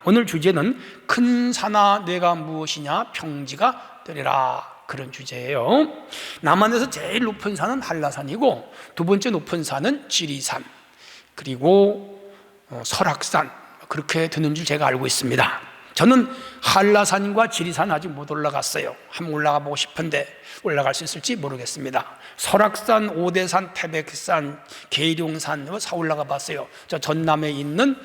오늘 주제는 큰 산아 내가 무엇이냐 평지가 되리라, 그런 주제예요. 남한에서 제일 높은 산은 한라산이고 두 번째 높은 산은 지리산, 그리고 설악산, 그렇게 되는 줄 제가 알고 있습니다. 저는 한라산과 지리산 아직 못 올라갔어요. 한번 올라가 보고 싶은데 올라갈 수 있을지 모르겠습니다. 설악산, 오대산, 태백산, 계룡산 다 올라가 봤어요. 저 전남에 있는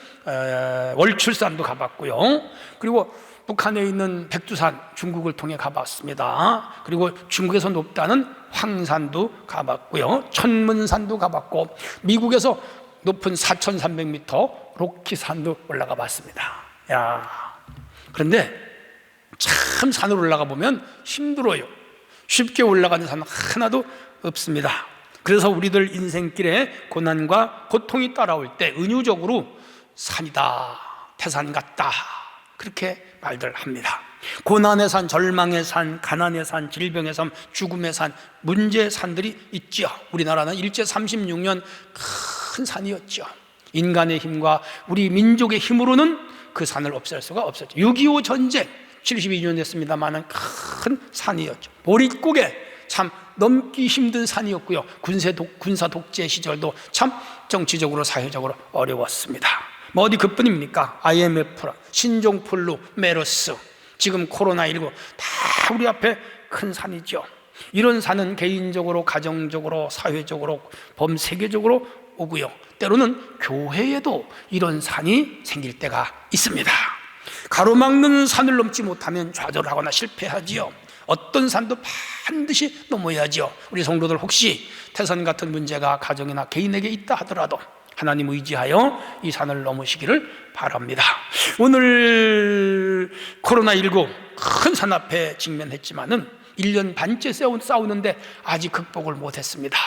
월출산도 가봤고요. 그리고 북한에 있는 백두산, 중국을 통해 가봤습니다. 그리고 중국에서 높다는 황산도 가봤고요. 천문산도 가봤고, 미국에서 높은 4,300m 로키산도 올라가 봤습니다. 그런데 참 산을 올라가 보면 힘들어요. 쉽게 올라가는 산은 하나도 없습니다. 그래서 우리들 인생길에 고난과 고통이 따라올 때 은유적으로 산이다, 태산 같다, 그렇게 말들 합니다. 고난의 산, 절망의 산, 가난의 산, 질병의 산, 죽음의 산, 문제의 산들이 있죠. 우리나라는 일제 36년 큰 산이었죠. 인간의 힘과 우리 민족의 힘으로는 그 산을 없앨 수가 없었죠. 6.25 전쟁 72년 됐습니다만 큰 산이었죠. 보릿고개 참 넘기 힘든 산이었고요. 군사 독재 시절도 참 정치적으로 사회적으로 어려웠습니다. 뭐 어디 그뿐입니까? IMF, 신종플루, 메르스, 지금 코로나19 다 우리 앞에 큰 산이죠. 이런 산은 개인적으로, 가정적으로, 사회적으로, 범세계적으로 오고요. 때로는 교회에도 이런 산이 생길 때가 있습니다. 가로막는 산을 넘지 못하면 좌절하거나 실패하지요. 어떤 산도 반드시 넘어야죠. 우리 성도들 혹시 태산 같은 문제가 가정이나 개인에게 있다 하더라도 하나님 의지하여 이 산을 넘으시기를 바랍니다. 오늘 코로나19 큰 산 앞에 직면했지만은 1년 반째 싸우는데 아직 극복을 못했습니다.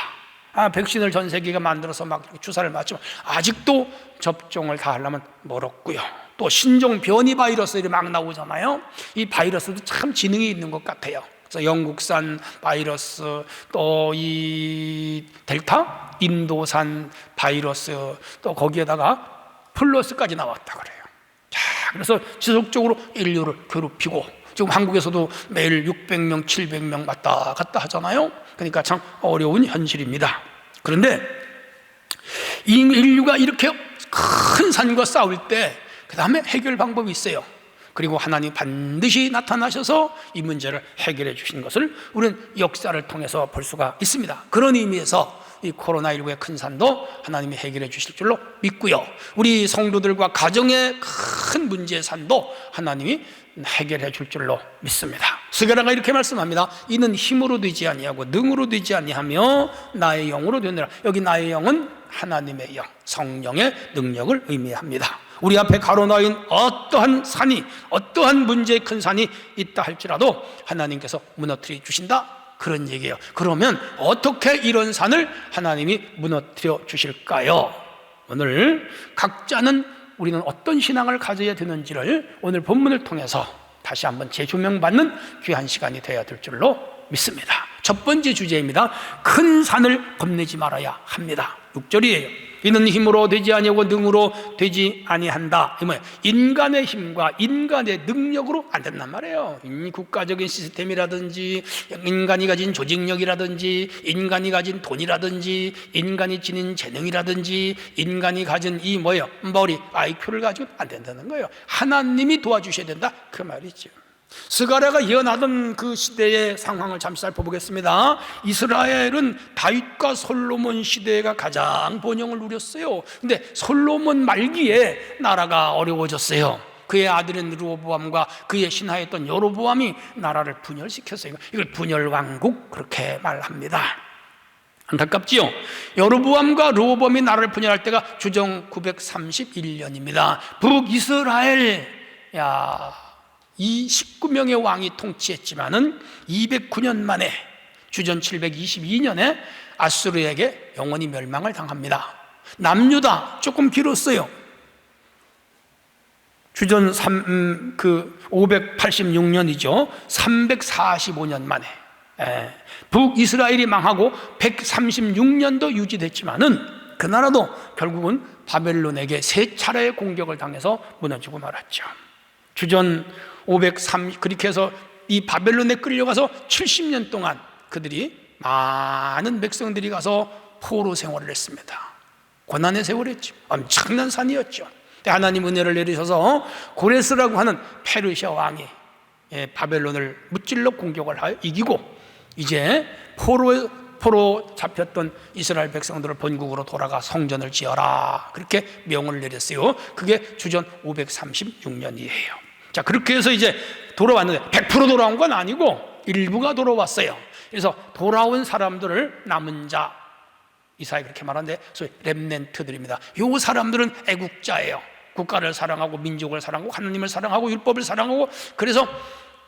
백신을 전 세계가 만들어서 막 주사를 맞지만 아직도 접종을 다 하려면 멀었고요. 또 신종 변이 바이러스들이 막 나오잖아요. 이 바이러스도 참 지능이 있는 것 같아요. 그래서 영국산 바이러스, 또 이 델타, 인도산 바이러스, 또 거기에다가 플러스까지 나왔다 그래요. 자, 그래서 지속적으로 인류를 괴롭히고, 지금 한국에서도 매일 600명, 700명 왔다 갔다 하잖아요. 그러니까 참 어려운 현실입니다. 그런데 이 인류가 이렇게 큰 산과 싸울 때 그 다음에 해결 방법이 있어요. 그리고 하나님 반드시 나타나셔서 이 문제를 해결해 주신 것을 우리는 역사를 통해서 볼 수가 있습니다. 그런 의미에서 이 코로나19의 큰 산도 하나님이 해결해 주실 줄로 믿고요. 우리 성도들과 가정의 큰 문제의 산도 하나님이 해결해 줄 줄로 믿습니다. 스가랴가 이렇게 말씀합니다. 이는 힘으로 되지 아니하고 능으로 되지 아니하며 나의 영으로 되느라. 여기 나의 영은 하나님의 영, 성령의 능력을 의미합니다. 우리 앞에 가로놓인 어떠한 산이, 어떠한 문제의 큰 산이 있다 할지라도 하나님께서 무너뜨려 주신다, 그런 얘기예요. 그러면 어떻게 이런 산을 하나님이 무너뜨려 주실까요? 오늘 각자는 우리는 어떤 신앙을 가져야 되는지를 오늘 본문을 통해서 다시 한번 재조명받는 귀한 시간이 되어야 될 줄로 믿습니다. 첫 번째 주제입니다. 큰 산을 겁내지 말아야 합니다. 6절이에요. 이는 힘으로 되지 아니하고 능으로 되지 아니한다. 이 뭐예요? 인간의 힘과 인간의 능력으로 안 된단 말이에요. 국가적인 시스템이라든지 인간이 가진 조직력이라든지 인간이 가진 돈이라든지 인간이 지닌 재능이라든지 인간이 가진 이 뭐예요? 머리, IQ를 가지고 안 된다는 거예요. 하나님이 도와주셔야 된다, 그 말이죠. 스가랴가 예언하던 그 시대의 상황을 잠시 살펴보겠습니다. 이스라엘은 다윗과 솔로몬 시대가 가장 번영을 누렸어요. 근데 솔로몬 말기에 나라가 어려워졌어요. 그의 아들인 르호보암과 그의 신하였던 여로보암이 나라를 분열시켰어요. 이걸 분열왕국 그렇게 말합니다. 안타깝지요. 여로보암과 르호보암이 나라를 분열할 때가 주정 931년입니다. 북이스라엘, 이 19명의 왕이 통치했지만은 209년 만에 주전 722년에 아수르에게 영원히 멸망을 당합니다. 남유다 조금 길었어요. 주전 586년이죠. 345년 만에 북이스라엘이 망하고 136년도 유지됐지만은 그 나라도 결국은 바벨론에게 3차례의 공격을 당해서 무너지고 말았죠. 주전 503 그렇게 해서 이 바벨론에 끌려가서 70년 동안 그들이 많은 백성들이 가서 포로 생활을 했습니다. 고난의 세월이었죠. 엄청난 산이었죠. 하나님 은혜를 내리셔서 고레스라고 하는 페르시아 왕이 바벨론을 무찔러 공격을 하여 이기고 이제 포로 잡혔던 이스라엘 백성들을 본국으로 돌아가 성전을 지어라 그렇게 명을 내렸어요. 그게 주전 536년이에요. 자, 그렇게 해서 이제 돌아왔는데 100% 돌아온 건 아니고 일부가 돌아왔어요. 그래서 돌아온 사람들을 남은 자, 이사야 그렇게 말하는데 소위 렘넨트들입니다. 요 사람들은 애국자예요. 국가를 사랑하고 민족을 사랑하고 하나님을 사랑하고 율법을 사랑하고 그래서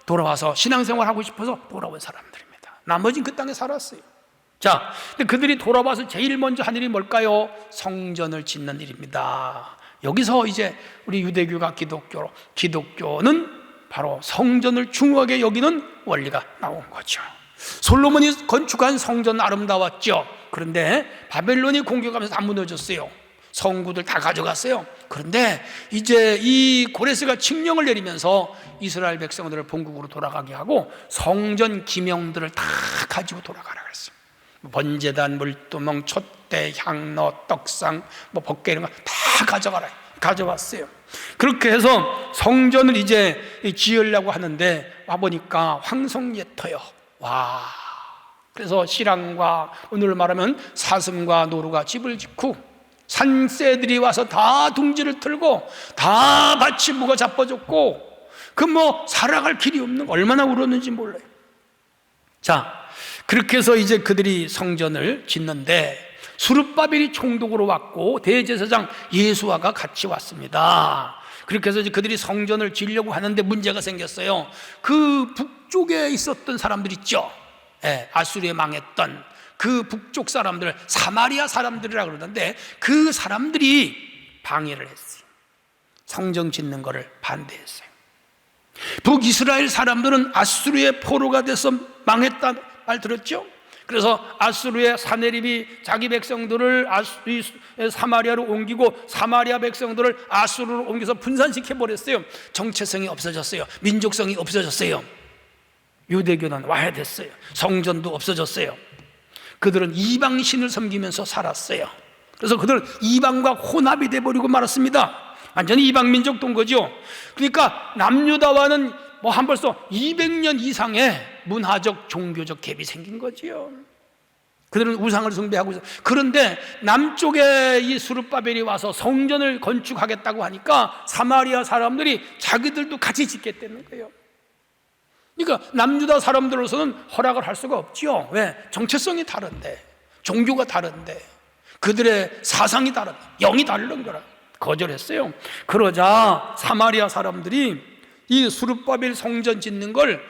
돌아와서 신앙생활하고 싶어서 돌아온 사람들입니다. 나머지는 그 땅에 살았어요. 자, 근데 그들이 돌아와서 제일 먼저 한 일이 뭘까요? 성전을 짓는 일입니다. 여기서 이제 우리 유대교가 기독교는 바로 성전을 중요하게 여기는 원리가 나온 거죠. 솔로몬이 건축한 성전 아름다웠죠. 그런데 바벨론이 공격하면서 다 무너졌어요. 성구들 다 가져갔어요. 그런데 이제 이 고레스가 칙령을 내리면서 이스라엘 백성들을 본국으로 돌아가게 하고 성전 기명들을 다 가지고 돌아가라 그랬어요. 번제단, 물두멍, 촛대, 향로, 떡상, 법궤 이런 거 다 가져갔어요. 그렇게 해서 성전을 이제 지으려고 하는데 와보니까 황송예터요. 와, 그래서 신랑과 오늘 말하면 사슴과 노루가 집을 짓고 산새들이 와서 다 둥지를 틀고 다 밭이 무가 자빠졌고 살아갈 길이 없는 거 얼마나 울었는지 몰라요. 자, 그렇게 해서 이제 그들이 성전을 짓는데 수르바벨이 총독으로 왔고 대제사장 예수아가 같이 왔습니다. 그렇게 해서 이제 그들이 성전을 지으려고 하는데 문제가 생겼어요. 그 북쪽에 있었던 사람들 있죠. 아수르에 망했던 그 북쪽 사람들, 사마리아 사람들이라 그러는데 그 사람들이 방해를 했어요. 성전 짓는 것을 반대했어요. 북이스라엘 사람들은 아수르의 포로가 돼서 망했다 말 들었죠? 그래서 아수르의 사네립이 자기 백성들을 사마리아로 옮기고 사마리아 백성들을 아수르로 옮겨서 분산시켜 버렸어요. 정체성이 없어졌어요. 민족성이 없어졌어요. 유대교는 와야 됐어요. 성전도 없어졌어요. 그들은 이방신을 섬기면서 살았어요. 그래서 그들은 이방과 혼합이 돼버리고 말았습니다. 완전히 이방민족 된 거죠. 그러니까 남유다와는 한 벌써 200년 이상의 문화적 종교적 갭이 생긴 거지요. 그들은 우상을 숭배하고 있어요. 그런데 남쪽에 이 수르바벨이 와서 성전을 건축하겠다고 하니까 사마리아 사람들이 자기들도 같이 짓겠다는 거예요. 그러니까 남유다 사람들로서는 허락을 할 수가 없죠. 왜? 정체성이 다른데, 종교가 다른데, 그들의 사상이 다른데, 영이 다른 거라 거절했어요. 그러자 사마리아 사람들이 이 수르바벨 성전 짓는 걸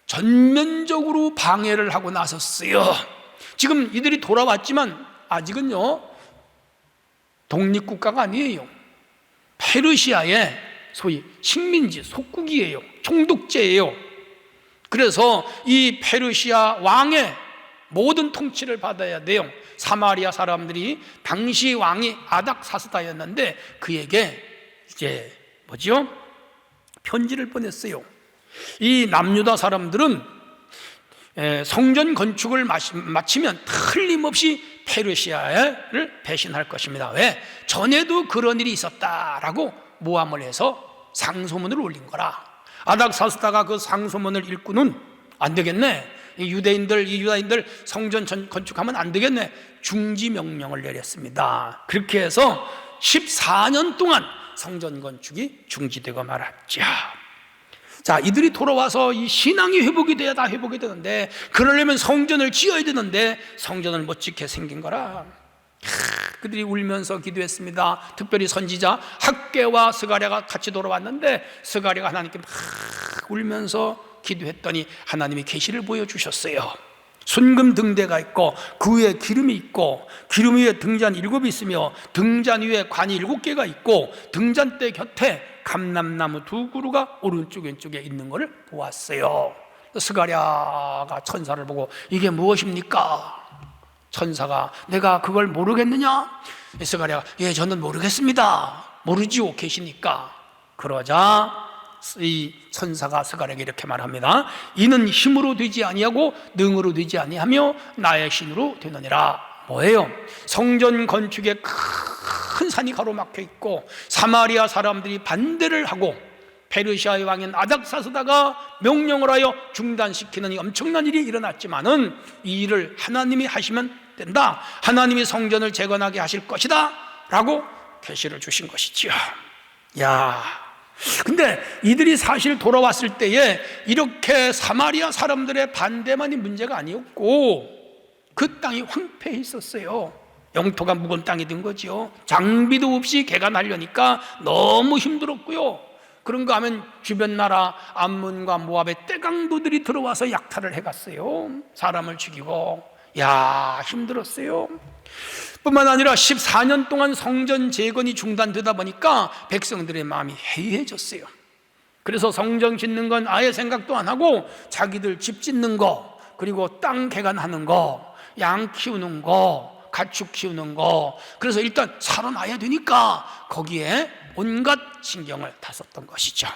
전면적으로 방해를 하고 나섰어요. 지금 이들이 돌아왔지만 아직은요 독립국가가 아니에요. 페르시아의 소위 식민지 속국이에요. 총독제예요. 그래서 이 페르시아 왕의 모든 통치를 받아야 돼요. 사마리아 사람들이 당시 왕이 아닥사스다였는데 그에게 이제 편지를 보냈어요. 이 남유다 사람들은 성전 건축을 마치면 틀림없이 페르시아를 배신할 것입니다. 왜? 전에도 그런 일이 있었다라고 모함을 해서 상소문을 올린 거라. 아닥사스다가 그 상소문을 읽고는 안 되겠네. 이 유다인들 성전 건축하면 안 되겠네. 중지 명령을 내렸습니다. 그렇게 해서 14년 동안 성전 건축이 중지되고 말았죠. 자, 이들이 돌아와서 이 신앙이 회복이 돼야 다 회복이 되는데 그러려면 성전을 지어야 되는데 성전을 못 짓게 생긴 거라. 그들이 울면서 기도했습니다. 특별히 선지자 학개와 스가랴가 같이 돌아왔는데 스가랴가 하나님께 막 울면서 기도했더니 하나님이 계시를 보여주셨어요. 순금 등대가 있고 그 위에 기름이 있고 기름 위에 등잔 7이 있으며 등잔 위에 관이 7개가 있고 등잔대 곁에 감람나무 2그루가 오른쪽 왼쪽에 있는 것을 보았어요. 스가랴가 천사를 보고 이게 무엇입니까? 천사가 내가 그걸 모르겠느냐? 스가랴가 예, 저는 모르겠습니다. 모르지요, 계시니까. 그러자 이 선사가 스가랴에게 이렇게 말합니다. 이는 힘으로 되지 아니하고 능으로 되지 아니하며 나의 신으로 되느니라. 뭐예요? 성전 건축에 큰 산이 가로막혀 있고 사마리아 사람들이 반대를 하고 페르시아의 왕인 아닥사스다가 명령을 하여 중단시키는 이 엄청난 일이 일어났지만은 이 일을 하나님이 하시면 된다. 하나님이 성전을 재건하게 하실 것이다 라고 계시를 주신 것이지요. 야, 근데 이들이 사실 돌아왔을 때에 이렇게 사마리아 사람들의 반대만이 문제가 아니었고 그 땅이 황폐해 있었어요. 영토가 묵은 땅이 된 거죠. 장비도 없이 개간하려니까 너무 힘들었고요. 그런가 하면 주변 나라 암몬과 모압의 떼강도들이 들어와서 약탈을 해갔어요. 사람을 죽이고. 야, 힘들었어요. 뿐만 아니라 14년 동안 성전 재건이 중단되다 보니까 백성들의 마음이 해이해졌어요. 그래서 성전 짓는 건 아예 생각도 안 하고 자기들 집 짓는 거, 그리고 땅 개간하는 거, 양 키우는 거, 가축 키우는 거, 그래서 일단 살아나야 되니까 거기에 온갖 신경을 다 썼던 것이죠.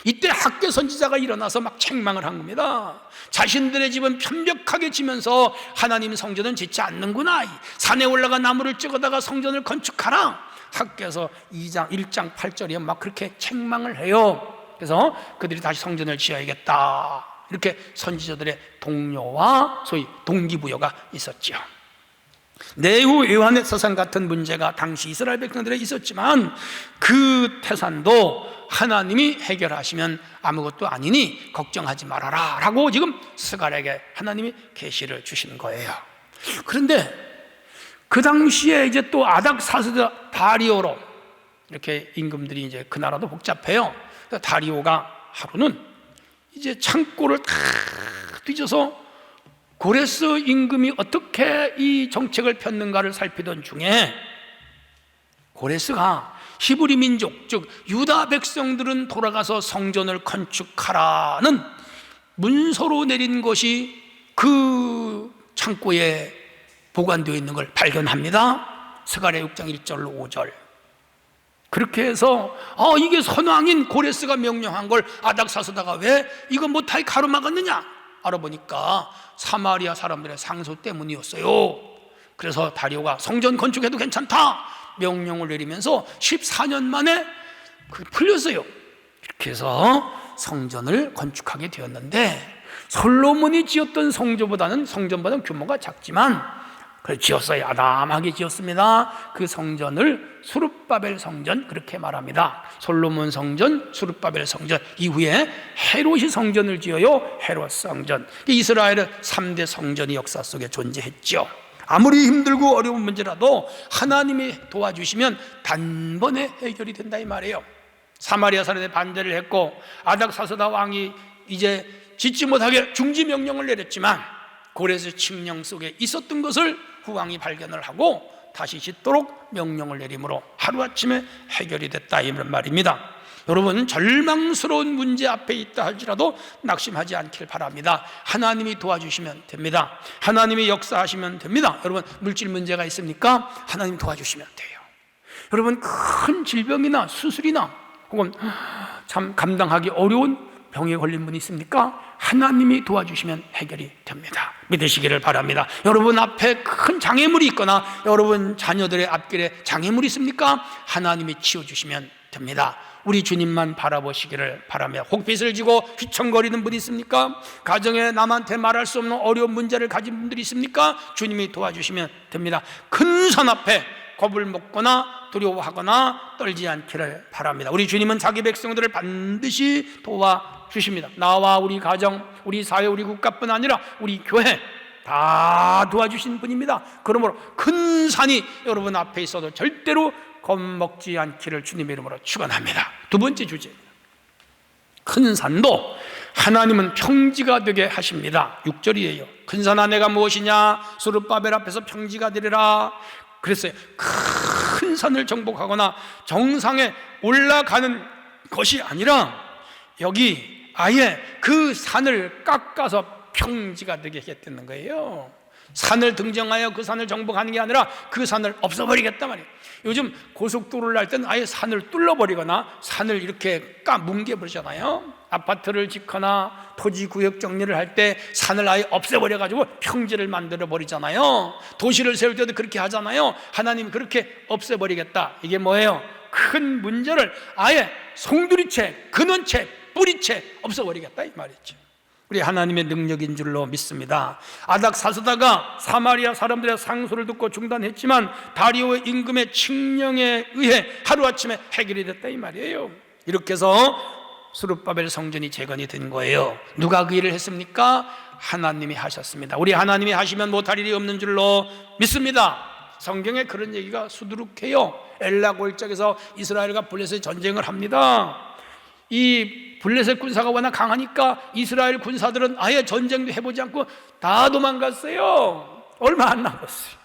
이때 학개 선지자가 일어나서 막 책망을 한 겁니다. 자신들의 집은 편벽하게 지면서 하나님 성전은 짓지 않는구나. 산에 올라가 나무를 찍어다가 성전을 건축하라. 학개서 1장 8절에 막 그렇게 책망을 해요. 그래서 그들이 다시 성전을 지어야겠다, 이렇게 선지자들의 동료와 소위 동기부여가 있었죠. 내후 요한의 서산 같은 문제가 당시 이스라엘 백성들에 있었지만 그 태산도 하나님이 해결하시면 아무것도 아니니 걱정하지 말아라 라고 지금 스가랴에게 하나님이 계시를 주신 거예요. 그런데 그 당시에 이제 또 아닥사스다 다리오로 이렇게 임금들이 이제 그 나라도 복잡해요. 다리오가 하루는 이제 창고를 다 뒤져서 고레스 임금이 어떻게 이 정책을 폈는가를 살피던 중에 고레스가 히브리 민족, 즉 유다 백성들은 돌아가서 성전을 건축하라는 문서로 내린 것이 그 창고에 보관되어 있는 걸 발견합니다. 스가랴 6장 1절로 5절. 그렇게 해서 이게 선왕인 고레스가 명령한 걸 아닥사스다가 왜 이거 못하게 가로막았느냐 알아보니까 사마리아 사람들의 상소 때문이었어요. 그래서 다리오가 성전 건축해도 괜찮다 명령을 내리면서 14년 만에 풀렸어요. 이렇게 해서 성전을 건축하게 되었는데 솔로몬이 지었던 성전보다는 규모가 작지만 그걸 지었어요. 아담하게 지었습니다. 그 성전을 수룹바벨 성전 그렇게 말합니다. 솔로몬 성전, 수룹바벨 성전 이후에 헤롯이 성전을 지어요. 헤롯 성전. 이스라엘의 3대 성전이 역사 속에 존재했죠. 아무리 힘들고 어려운 문제라도 하나님이 도와주시면 단번에 해결이 된다 이 말이에요. 사마리아 사람들이 반대를 했고 아닥사스다 왕이 이제 짓지 못하게 중지 명령을 내렸지만 고레스 칙령 속에 있었던 것을 후왕이 발견을 하고 다시 짓도록 명령을 내림으로 하루아침에 해결이 됐다 이런 말입니다. 여러분, 절망스러운 문제 앞에 있다 할지라도 낙심하지 않길 바랍니다. 하나님이 도와주시면 됩니다. 하나님이 역사하시면 됩니다. 여러분, 물질 문제가 있습니까? 하나님 도와주시면 돼요. 여러분, 큰 질병이나 수술이나 혹은 참 감당하기 어려운 병에 걸린 분이 있습니까? 하나님이 도와주시면 해결이 됩니다. 믿으시기를 바랍니다. 여러분 앞에 큰 장애물이 있거나 여러분 자녀들의 앞길에 장애물이 있습니까? 하나님이 치워주시면 됩니다. 우리 주님만 바라보시기를 바라며 혹빛을 지고 휘청거리는 분이 있습니까? 가정에 남한테 말할 수 없는 어려운 문제를 가진 분들이 있습니까? 주님이 도와주시면 됩니다. 큰 산 앞에 겁을 먹거나 두려워하거나 떨지 않기를 바랍니다. 우리 주님은 자기 백성들을 반드시 도와주십니다. 나와 우리 가정, 우리 사회, 우리 국가뿐 아니라 우리 교회 다 도와주신 분입니다. 그러므로 큰 산이 여러분 앞에 있어도 절대로 겁먹지 않기를 주님의 이름으로 축원합니다. 두 번째 주제입니다. 큰 산도 하나님은 평지가 되게 하십니다. 6절이에요. 큰 산아 내가 무엇이냐? 수룹바벨 앞에서 평지가 되리라. 그랬어요. 큰 산을 정복하거나 정상에 올라가는 것이 아니라 여기 아예 그 산을 깎아서 평지가 되게 했다는 거예요. 산을 등정하여 그 산을 정복하는 게 아니라 그 산을 없애버리겠다 말이에요. 요즘 고속도로를 할 때는 아예 산을 뚫어버리거나 산을 이렇게 뭉개버리잖아요. 아파트를 짓거나 토지구역 정리를 할 때 산을 아예 없애버려가지고 평지를 만들어버리잖아요. 도시를 세울 때도 그렇게 하잖아요. 하나님이 그렇게 없애버리겠다. 이게 뭐예요? 큰 문제를 아예 송두리째, 근원째, 뿌리째 없애버리겠다 이 말이죠. 우리 하나님의 능력인 줄로 믿습니다. 아닥사스다가 사마리아 사람들의 상소를 듣고 중단했지만 다리오의 임금의 칙령에 의해 하루아침에 해결이 됐다 이 말이에요. 이렇게 해서 스룹바벨 성전이 재건이 된 거예요. 누가 그 일을 했습니까? 하나님이 하셨습니다. 우리 하나님이 하시면 못할 일이 없는 줄로 믿습니다. 성경에 그런 얘기가 수두룩해요. 엘라 골짜기에서 이스라엘과 블레셋 전쟁을 합니다. 이 블레셋 군사가 워낙 강하니까 이스라엘 군사들은 아예 전쟁도 해보지 않고 다 도망갔어요. 얼마 안 남았어요.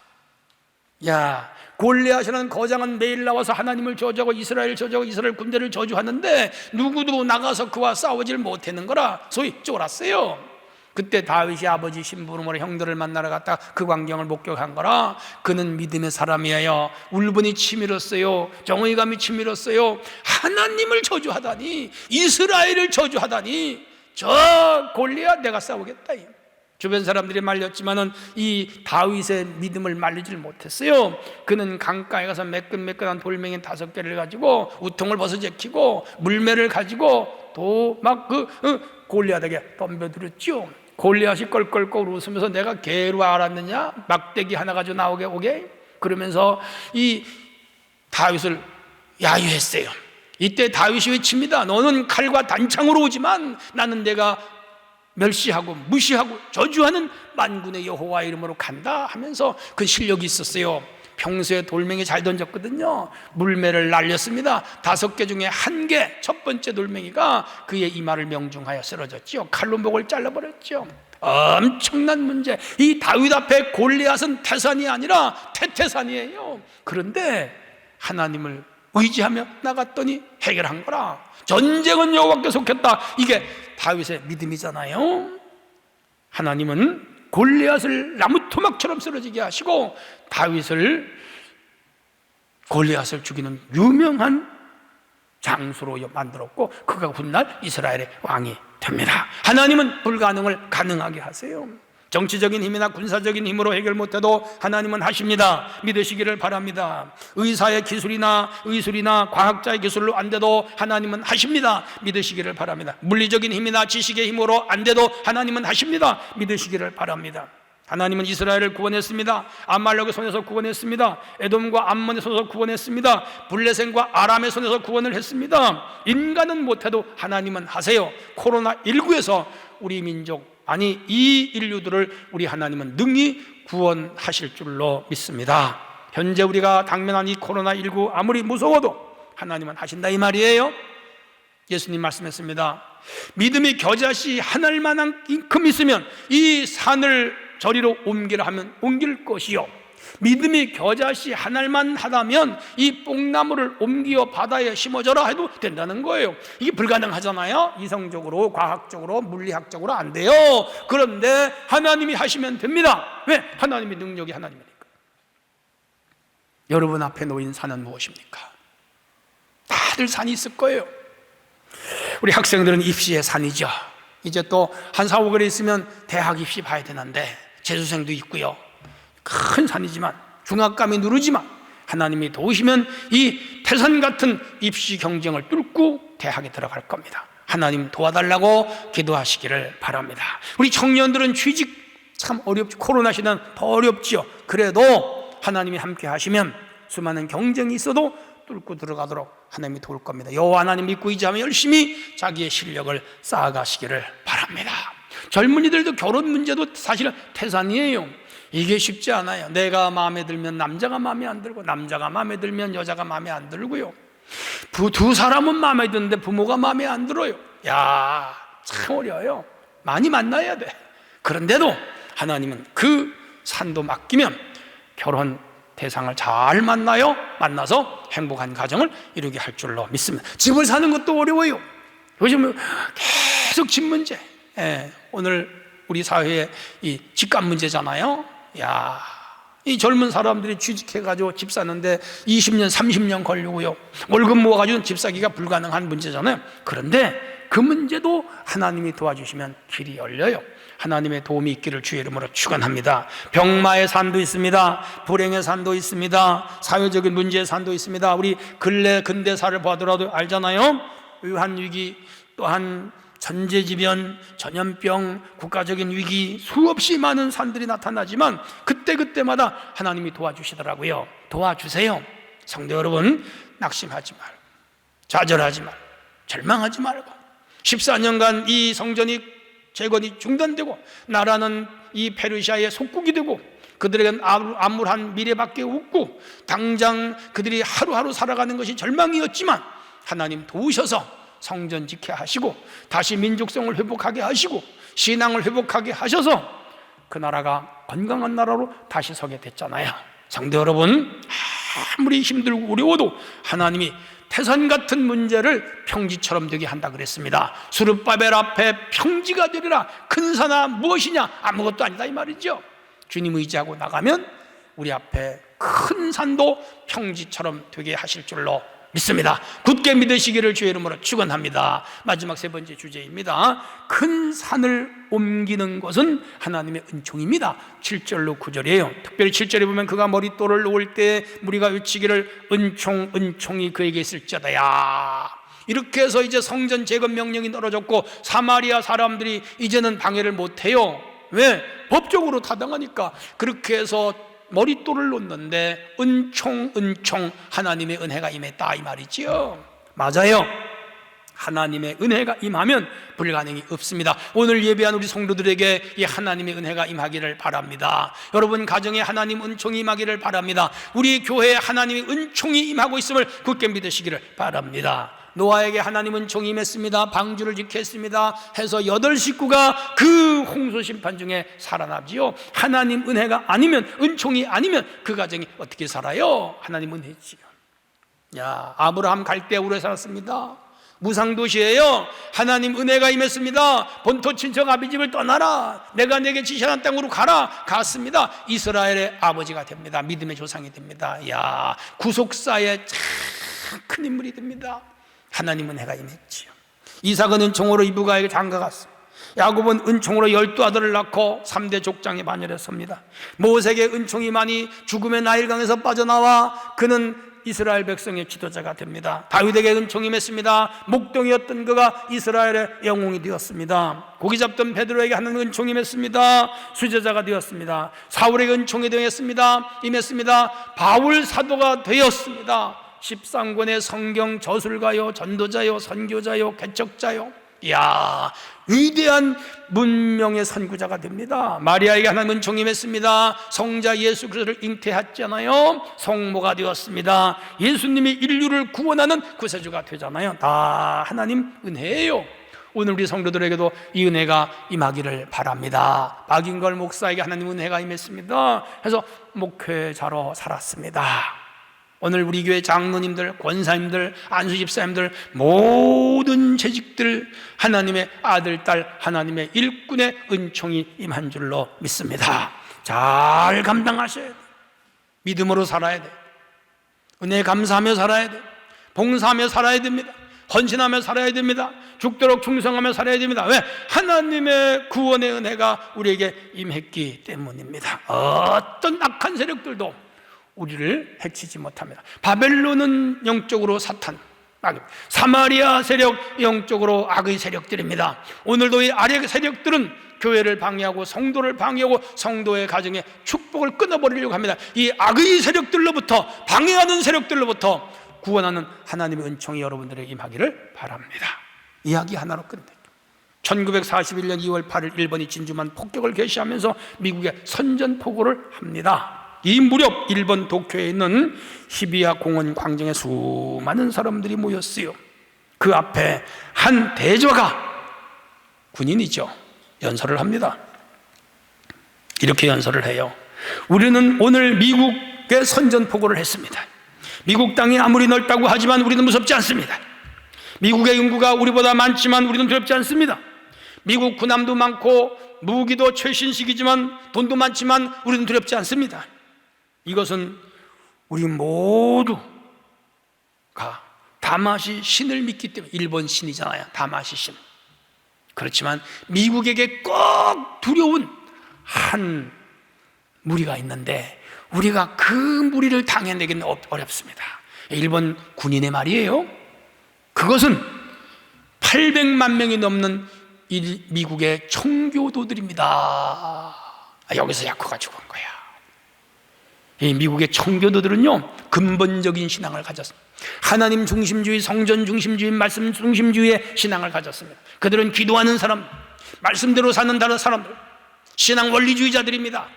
야, 골리앗이라는 거장은 매일 나와서 하나님을 저주하고 이스라엘 저주하고 이스라엘 군대를 저주하는데 누구도 나가서 그와 싸우질 못하는 거라 소위 쫄았어요. 그때 다윗이 아버지 심부름으로 형들을 만나러 갔다 그 광경을 목격한 거라. 그는 믿음의 사람이에요. 울분이 치밀었어요. 정의감이 치밀었어요. 하나님을 저주하다니, 이스라엘을 저주하다니, 저 골리앗 내가 싸우겠다. 주변 사람들이 말렸지만은 이 다윗의 믿음을 말리질 못했어요. 그는 강가에 가서 매끈매끈한 돌멩이 5개를 가지고 우통을 벗어제키고 물매를 가지고 또 막 골리앗에게 덤벼들었죠. 골리앗이 껄껄껄 웃으면서 내가 개로 알았느냐? 막대기 하나 가지고 나오게 오게? 그러면서 이 다윗을 야유했어요. 이때 다윗이 외칩니다. 너는 칼과 단창으로 오지만 나는 내가 멸시하고 무시하고 저주하는 만군의 여호와 이름으로 간다 하면서 그 실력이 있었어요. 평소에 돌멩이 잘 던졌거든요. 물매를 날렸습니다. 5개 중에 1개, 첫 번째 돌멩이가 그의 이마를 명중하여 쓰러졌죠. 칼로 목을 잘라버렸죠. 엄청난 문제. 이 다윗 앞에 골리앗은 태산이 아니라 태태산이에요. 그런데 하나님을 의지하며 나갔더니 해결한 거라. 전쟁은 여호와께 속했다. 이게 다윗의 믿음이잖아요. 하나님은 골리앗을 나무 토막처럼 쓰러지게 하시고 골리앗을 죽이는 유명한 장수로 만들었고 그가 훗날 이스라엘의 왕이 됩니다. 하나님은 불가능을 가능하게 하세요. 정치적인 힘이나 군사적인 힘으로 해결 못해도 하나님은 하십니다. 믿으시기를 바랍니다. 의사의 기술이나 의술이나 과학자의 기술로 안 돼도 하나님은 하십니다. 믿으시기를 바랍니다. 물리적인 힘이나 지식의 힘으로 안 돼도 하나님은 하십니다. 믿으시기를 바랍니다. 하나님은 이스라엘을 구원했습니다. 아말렉의 손에서 구원했습니다. 에돔과 암몬의 손에서 구원했습니다. 블레셋과 아람의 손에서 구원을 했습니다. 인간은 못해도 하나님은 하세요. 코로나19에서 우리 민족, 아니 이 인류들을 우리 하나님은 능히 구원하실 줄로 믿습니다. 현재 우리가 당면한 이 코로나19 아무리 무서워도 하나님은 하신다 이 말이에요. 예수님 말씀했습니다. 믿음이 겨자씨 하늘만큼 있으면 이 산을 저리로 옮기라 하면 옮길 것이요, 믿음이 겨자씨 하늘만 하다면 이 뽕나무를 옮겨 바다에 심어져라 해도 된다는 거예요. 이게 불가능하잖아요. 이성적으로, 과학적으로, 물리학적으로 안 돼요. 그런데 하나님이 하시면 됩니다. 왜? 하나님의 능력이 하나님이니까. 여러분 앞에 놓인 산은 무엇입니까? 다들 산이 있을 거예요. 우리 학생들은 입시의 산이죠. 이제 또 한 4, 5개월 있으면 대학 입시 봐야 되는데 재수생도 있고요. 큰 산이지만 중압감이 누르지만 하나님이 도우시면 이 태산 같은 입시 경쟁을 뚫고 대학에 들어갈 겁니다. 하나님 도와달라고 기도하시기를 바랍니다. 우리 청년들은 취직 참 어렵죠. 코로나 시대는 더 어렵죠. 그래도 하나님이 함께 하시면 수많은 경쟁이 있어도 뚫고 들어가도록 하나님이 도울 겁니다. 여호와 하나님 믿고 의지하며 열심히 자기의 실력을 쌓아가시기를 바랍니다. 젊은이들도 결혼 문제도 사실은 태산이에요. 이게 쉽지 않아요. 내가 마음에 들면 남자가 마음에 안 들고, 남자가 마음에 들면 여자가 마음에 안 들고요. 두 사람은 마음에 드는데 부모가 마음에 안 들어요. 야, 참 어려워요. 많이 만나야 돼. 그런데도 하나님은 그 산도 맡기면 결혼 대상을 잘 만나서 행복한 가정을 이루게 할 줄로 믿습니다. 집을 사는 것도 어려워요. 요즘은 계속 집 문제. 오늘 우리 사회의 이 집값 문제잖아요. 야, 이 젊은 사람들이 취직해가지고 집 사는데 20년, 30년 걸리고요. 월급 모아가지고 집 사기가 불가능한 문제잖아요. 그런데 그 문제도 하나님이 도와주시면 길이 열려요. 하나님의 도움이 있기를 주의 이름으로 축원합니다. 병마의 산도 있습니다. 불행의 산도 있습니다. 사회적인 문제의 산도 있습니다. 우리 근대사를 봐더라도 알잖아요. 외환위기, 또한 전제지변, 전염병, 국가적인 위기, 수없이 많은 산들이 나타나지만 그때마다 하나님이 도와주시더라고요. 도와주세요. 성도 여러분, 낙심하지 말고, 좌절하지 말고, 절망하지 말고, 14년간 이 성전이 재건이 중단되고 나라는 이 페르시아의 속국이 되고 그들에겐 암울한 미래밖에 없고 당장 그들이 하루하루 살아가는 것이 절망이었지만 하나님 도우셔서 성전 지켜 하시고 다시 민족성을 회복하게 하시고 신앙을 회복하게 하셔서 그 나라가 건강한 나라로 다시 서게 됐잖아요. 성도 여러분, 아무리 힘들고 어려워도 하나님이 태산 같은 문제를 평지처럼 되게 한다 그랬습니다. 수르바벨 앞에 평지가 되리라. 큰 산아 무엇이냐? 아무것도 아니다 이 말이죠. 주님 의지하고 나가면 우리 앞에 큰 산도 평지처럼 되게 하실 줄로 믿습니다. 굳게 믿으시기를 주의 이름으로 축원합니다. 마지막 세 번째 주제입니다. 큰 산을 옮기는 것은 하나님의 은총입니다. 7절로 9절이에요. 특별히 7절에 보면 그가 머릿돌을 놓을 때 무리가 외치기를 은총 은총이 그에게 있을지어다야. 이렇게 해서 이제 성전 재건 명령이 떨어졌고 사마리아 사람들이 이제는 방해를 못해요. 왜? 법적으로 타당하니까. 그렇게 해서 머릿돌을 놓는데 은총 하나님의 은혜가 임했다 이 말이지요. 맞아요. 하나님의 은혜가 임하면 불가능이 없습니다. 오늘 예배한 우리 성도들에게 이 하나님의 은혜가 임하기를 바랍니다. 여러분 가정에 하나님 은총이 임하기를 바랍니다. 우리 교회에 하나님의 은총이 임하고 있음을 굳게 믿으시기를 바랍니다. 노아에게 하나님 은총이 임했습니다. 방주를 지켰습니다 해서 8 식구가 그 홍수 심판 중에 살아나지요. 하나님 은혜가 아니면, 은총이 아니면 그 가정이 어떻게 살아요? 하나님 은혜지요. 아브라함 갈대우르에 살았습니다. 무상도시예요. 하나님 은혜가 임했습니다. 본토 친척 아비집을 떠나라. 내가 내게 지시하는 땅으로 가라. 갔습니다. 이스라엘의 아버지가 됩니다. 믿음의 조상이 됩니다. 구속사의 참 큰 인물이 됩니다. 하나님 은혜가 임했지요. 이삭은 은총으로 이브가에게 장가갔습니다. 야곱은 은총으로 12아들을 낳고 3대 족장의 반열에 섭니다. 모세에게 은총이 많이 죽음의 나일강에서 빠져나와 그는 이스라엘 백성의 지도자가 됩니다. 다윗에게 은총이 임했습니다. 목동이었던 그가 이스라엘의 영웅이 되었습니다. 고기 잡던 베드로에게 하는 은총이 임했습니다. 수제자가 되었습니다. 사울에게 은총이 임했습니다. 바울 사도가 되었습니다. 13권의 성경 저술가요, 전도자요, 선교자요, 개척자요. 위대한 문명의 선구자가 됩니다. 마리아에게 하나님 은총이 임했습니다. 성자 예수 그리스도를 잉태했잖아요. 성모가 되었습니다. 예수님이 인류를 구원하는 구세주가 되잖아요. 다 하나님 은혜예요. 오늘 우리 성도들에게도 이 은혜가 임하기를 바랍니다. 박인걸 목사에게 하나님 은혜가 임했습니다. 그래서 목회자로 살았습니다. 오늘 우리 교회 장로님들, 권사님들, 안수집사님들 모든 재직들 하나님의 아들, 딸, 하나님의 일꾼의 은총이 임한 줄로 믿습니다. 잘 감당하셔야 돼요. 믿음으로 살아야 돼요. 은혜에 감사하며 살아야 돼요. 봉사하며 살아야 됩니다. 헌신하며 살아야 됩니다. 죽도록 충성하며 살아야 됩니다. 왜? 하나님의 구원의 은혜가 우리에게 임했기 때문입니다. 어떤 악한 세력들도 우리를 해치지 못합니다. 바벨론은 영적으로 사탄, 사마리아 세력 영적으로 악의 세력들입니다. 오늘도 이 악의 세력들은 교회를 방해하고 성도를 방해하고 성도의 가정에 축복을 끊어버리려고 합니다. 이 악의 세력들로부터, 방해하는 세력들로부터 구원하는 하나님의 은총이 여러분들에게 임하기를 바랍니다. 이야기 하나로 끝낼게요. 1941년 2월 8일 일본이 진주만 폭격을 개시하면서 미국에 선전포고를 합니다. 이 무렵 일본 도쿄에 있는 히비야 공원 광장에 수많은 사람들이 모였어요. 그 앞에 한 대저가, 군인이죠, 연설을 합니다. 이렇게 연설을 해요. 우리는 오늘 미국에 선전포고를 했습니다. 미국 땅이 아무리 넓다고 하지만 우리는 무섭지 않습니다. 미국의 인구가 우리보다 많지만 우리는 두렵지 않습니다. 미국 군함도 많고 무기도 최신식이지만 돈도 많지만 우리는 두렵지 않습니다. 이것은 우리 모두가 다마시 신을 믿기 때문에, 일본 신이잖아요, 다마시 신. 그렇지만 미국에게 꼭 두려운 한 무리가 있는데 우리가 그 무리를 당해내기는 어렵습니다. 일본 군인의 말이에요. 그것은 800만 명이 넘는 미국의 청교도들입니다. 여기서 약호 가지고 온 거야. 이 미국의 청교도들은요, 근본적인 신앙을 가졌습니다. 하나님 중심주의, 성전 중심주의, 말씀 중심주의의 신앙을 가졌습니다. 그들은 기도하는 사람, 말씀대로 사는 사람들, 신앙 원리주의자들입니다.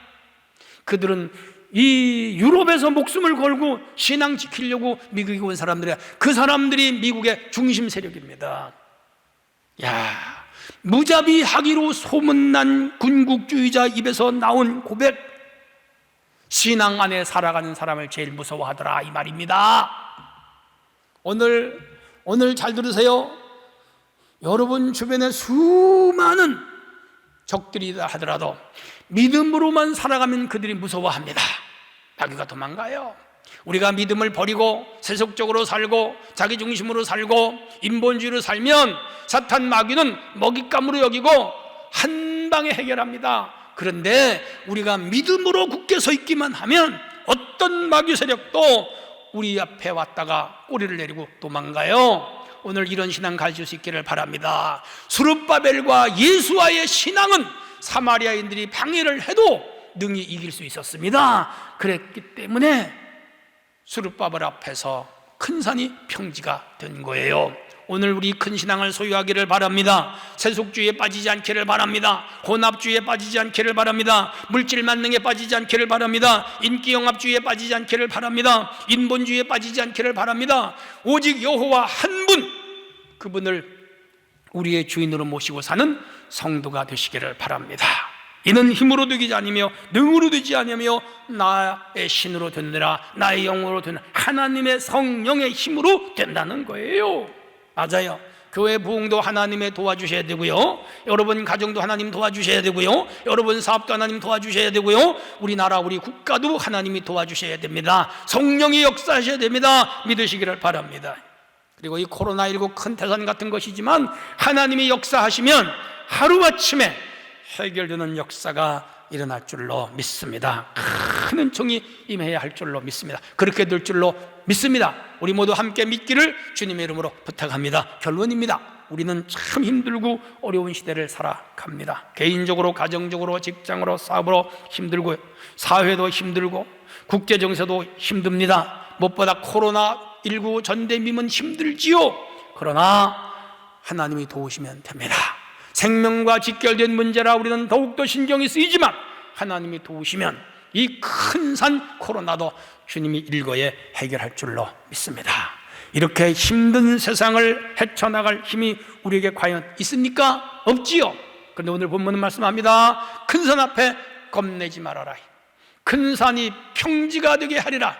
그들은 이 유럽에서 목숨을 걸고 신앙 지키려고 미국에 온 사람들이야. 그 사람들이 미국의 중심 세력입니다. 야, 무자비하기로 소문난 군국주의자 입에서 나온 고백, 신앙 안에 살아가는 사람을 제일 무서워하더라, 이 말입니다. 오늘 잘 들으세요. 여러분 주변에 수많은 적들이다 하더라도 믿음으로만 살아가면 그들이 무서워합니다. 마귀가 도망가요. 우리가 믿음을 버리고 세속적으로 살고 자기 중심으로 살고 인본주의로 살면 사탄 마귀는 먹잇감으로 여기고 한 방에 해결합니다. 그런데 우리가 믿음으로 굳게 서 있기만 하면 어떤 마귀 세력도 우리 앞에 왔다가 꼬리를 내리고 도망가요. 오늘 이런 신앙 가질 수 있기를 바랍니다. 수룹바벨과 예수와의 신앙은 사마리아인들이 방해를 해도 능히 이길 수 있었습니다. 그랬기 때문에 수룹바벨 앞에서 큰 산이 평지가 된 거예요. 오늘 우리 큰 신앙을 소유하기를 바랍니다. 세속주의에 빠지지 않기를 바랍니다. 혼합주의에 빠지지 않기를 바랍니다. 물질 만능에 빠지지 않기를 바랍니다. 인기영합주의에 빠지지 않기를 바랍니다. 인본주의에 빠지지 않기를 바랍니다. 오직 여호와 한 분, 그분을 우리의 주인으로 모시고 사는 성도가 되시기를 바랍니다. 이는 힘으로 되지 아니며 능으로 되지 아니며 나의 신으로 되느라, 나의 영으로 되는 하나님의 성령의 힘으로 된다는 거예요. 맞아요. 교회 부흥도 하나님의 도와주셔야 되고요, 여러분 가정도 하나님 도와주셔야 되고요, 여러분 사업도 하나님 도와주셔야 되고요, 우리나라 우리 국가도 하나님이 도와주셔야 됩니다. 성령이 역사하셔야 됩니다. 믿으시기를 바랍니다. 그리고 이 코로나19 큰 태산 같은 것이지만 하나님이 역사하시면 하루아침에 해결되는 역사가 일어날 줄로 믿습니다. 큰 은총이 임해야 할 줄로 믿습니다. 그렇게 될 줄로 믿습니다. 우리 모두 함께 믿기를 주님의 이름으로 부탁합니다. 결론입니다. 우리는 참 힘들고 어려운 시대를 살아갑니다. 개인적으로, 가정적으로, 직장으로, 사업으로 힘들고요, 사회도 힘들고 국제정세도 힘듭니다. 무엇보다 코로나19 전대미문 힘들지요. 그러나 하나님이 도우시면 됩니다. 생명과 직결된 문제라 우리는 더욱더 신경이 쓰이지만 하나님이 도우시면 이 큰 산 코로나도 주님이 일거에 해결할 줄로 믿습니다. 이렇게 힘든 세상을 헤쳐나갈 힘이 우리에게 과연 있습니까? 없지요. 그런데 오늘 본문은 말씀합니다. 큰 산 앞에 겁내지 말아라. 큰 산이 평지가 되게 하리라.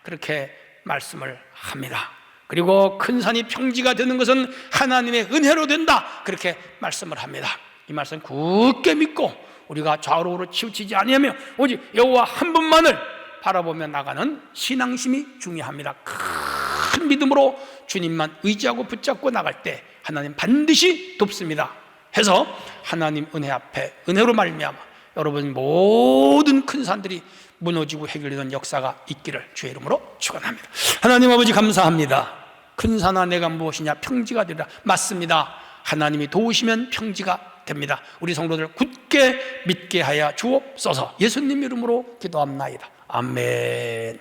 그렇게 말씀을 합니다. 그리고 큰 산이 평지가 되는 것은 하나님의 은혜로 된다. 그렇게 말씀을 합니다. 이 말씀 굳게 믿고 우리가 좌우로 치우치지 아니하며 오직 여호와 한 분만을 바라보며 나가는 신앙심이 중요합니다. 큰 믿음으로 주님만 의지하고 붙잡고 나갈 때 하나님 반드시 돕습니다. 해서 하나님 은혜 앞에 은혜로 말미암아 여러분 모든 큰 산들이 무너지고 해결되는 역사가 있기를 주의 이름으로 축원합니다. 하나님 아버지 감사합니다. 큰 산아 내가 무엇이냐, 평지가 되리라. 맞습니다. 하나님이 도우시면 평지가 됩니다. 우리 성도들 굳게 믿게 하여 주옵소서. 예수님 이름으로 기도합나이다. 아멘.